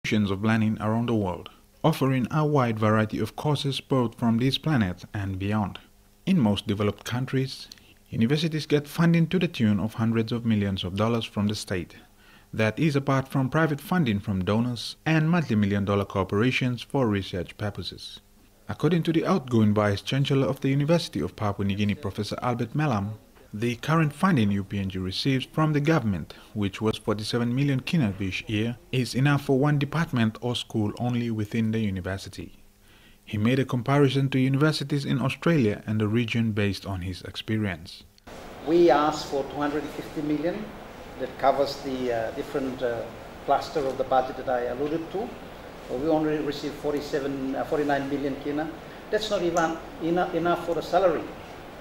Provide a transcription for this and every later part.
institutions of learning around the world, offering a wide variety of courses both from this planet and beyond. In most developed countries, universities get funding to the tune of hundreds of millions of dollars from the state. That is apart from private funding from donors and multi-million-dollar corporations for research purposes. According to the outgoing Vice-Chancellor of the University of Papua New Guinea, Professor Albert Melam, the current funding UPNG receives from the government, which was 47 million kina this year, is enough for one department or school only within the university. He made a comparison to universities in Australia and the region based on his experience. We asked for 250 million. That covers the different cluster of the budget that I alluded to. We only received 49 million kina. That's not even enough for the salary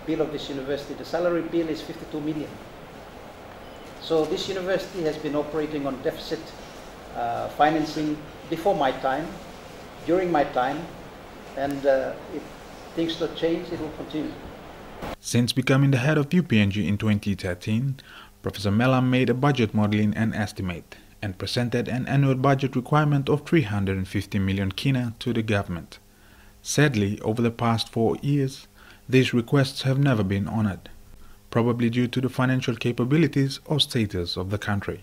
bill of this university. The salary bill is 52 million. So this university has been operating on deficit financing before my time, during my time, and if things don't change, it will continue. Since becoming the head of UPNG in 2013, Professor Melam made a budget modeling and estimate and presented an annual budget requirement of 350 million kina to the government. Sadly, over the past 4 years, these requests have never been honored, probably due to the financial capabilities or status of the country.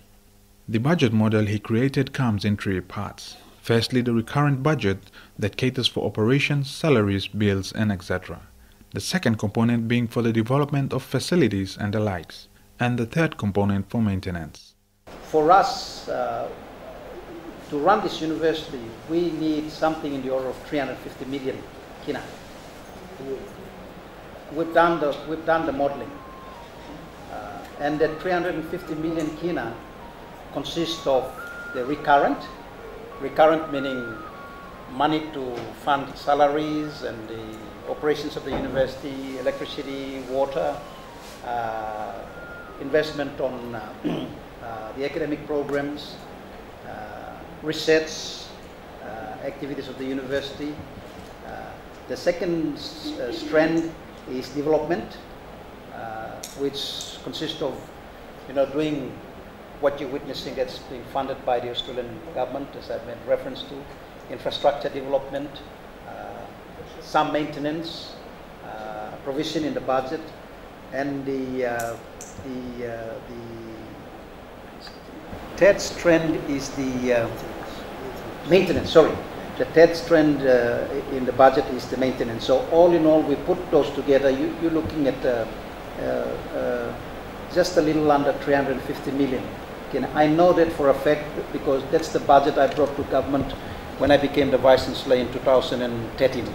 The budget model he created comes in 3 parts. Firstly, the recurrent budget that caters for operations, salaries, bills, and etc. The second component being for the development of facilities and the likes, and the third component for maintenance. For us to run this university, we need something in the order of 350 million kina. We've done the modeling, and that 350 million kina consists of the recurrent meaning money to fund salaries and the operations of the university, electricity, water, investment on the academic programs, research activities of the university. The second strand is development, which consists of doing what you're witnessing that's being funded by the Australian government, as I've made reference to, infrastructure development, some maintenance, provision in the budget, and the third strand is the maintenance. Sorry, the third strand in the budget is the maintenance. So all in all, we put those together. You're looking at just a little under 350 million. I know that for a fact because that's the budget I brought to government when I became the Vice Chancellor in 2013.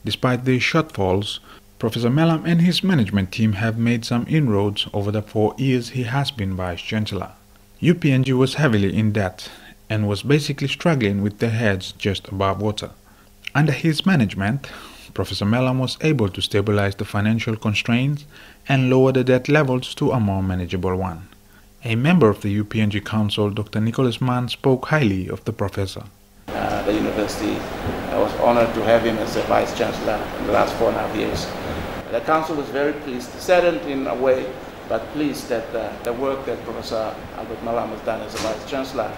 Despite these shortfalls, Professor Melam and his management team have made some inroads over the 4 years he has been Vice Chancellor. UPNG was heavily in debt and was basically struggling with their heads just above water. Under his management, Professor Melam was able to stabilize the financial constraints and lower the debt levels to a more manageable one. A member of the UPNG Council, Dr. Nicholas Mann, spoke highly of the professor. The university, I was honored to have him as a Vice Chancellor in the last 4.5 years. The Council was very pleased, saddened in a way, but pleased that the work that Professor Albert Melam has done as a Vice Chancellor,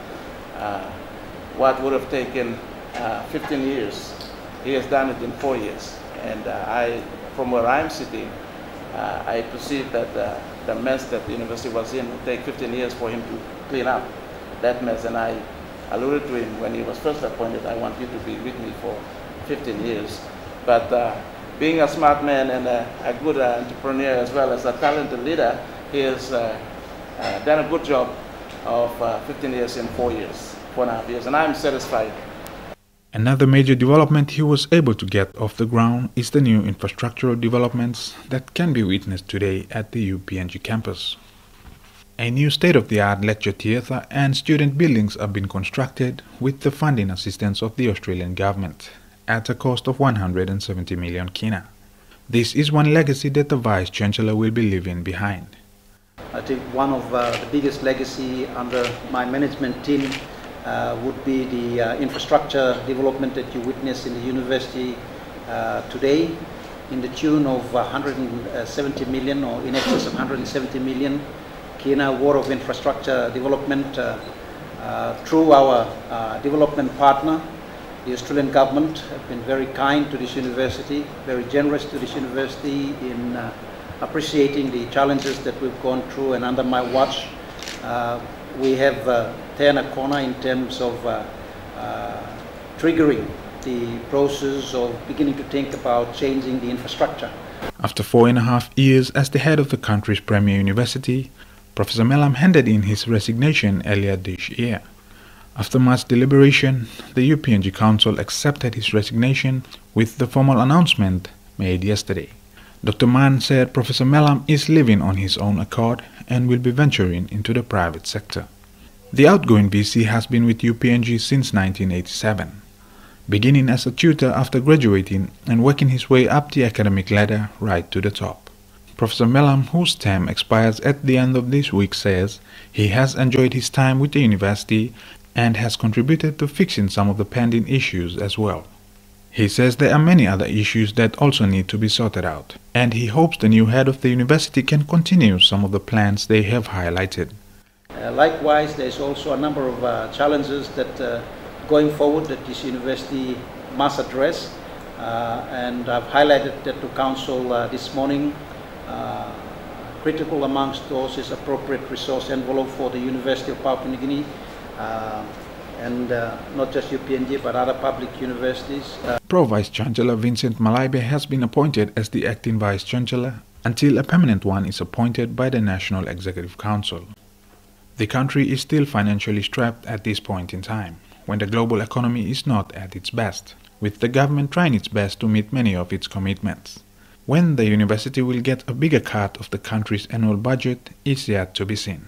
what would have taken 15 years, he has done it in 4 years. And from where I'm sitting, I perceive that the mess that the university was in would take 15 years for him to clean up that mess. And I alluded to him when he was first appointed, I want you to be with me for 15 years. But being a smart man and a good entrepreneur as well as a talented leader, he has done a good job of 15 years in 4.5 years, and I'm satisfied. Another major development he was able to get off the ground is the new infrastructural developments that can be witnessed today at the UPNG campus. A new state-of-the-art lecture theatre and student buildings are being constructed with the funding assistance of the Australian government at a cost of 170 million kina. This is one legacy that the Vice Chancellor will be leaving behind. I think one of the biggest legacy under my management team would be the infrastructure development that you witness in the university today, in the tune of 170 million or in excess of 170 million kina worth of infrastructure development Through our development partner, the Australian government have been very kind to this university, very generous to this university in appreciating the challenges that we've gone through, and under my watch we have turned a corner in terms of triggering the process of beginning to think about changing the infrastructure. After 4.5 years as the head of the country's premier university, Professor Melam handed in his resignation earlier this year. After much deliberation, the UPNG Council accepted his resignation with the formal announcement made yesterday. Dr. Mann said Professor Melam is leaving on his own accord and will be venturing into the private sector. The outgoing VC has been with UPNG since 1987, beginning as a tutor after graduating and working his way up the academic ladder right to the top. Professor Melam, whose term expires at the end of this week, says he has enjoyed his time with the university and has contributed to fixing some of the pending issues as well. He says there are many other issues that also need to be sorted out, and he hopes the new head of the university can continue some of the plans they have highlighted. Likewise, there is also a number of challenges that going forward that this university must address, and I've highlighted that to Council this morning. Critical amongst those is appropriate resource envelope for the University of Papua New Guinea, and not just UPNG but other public universities. Pro Vice-Chancellor Vincent Malaibe has been appointed as the acting Vice-Chancellor until a permanent one is appointed by the National Executive Council. The country is still financially strapped at this point in time, when the global economy is not at its best, with the government trying its best to meet many of its commitments. When the university will get a bigger cut of the country's annual budget is yet to be seen.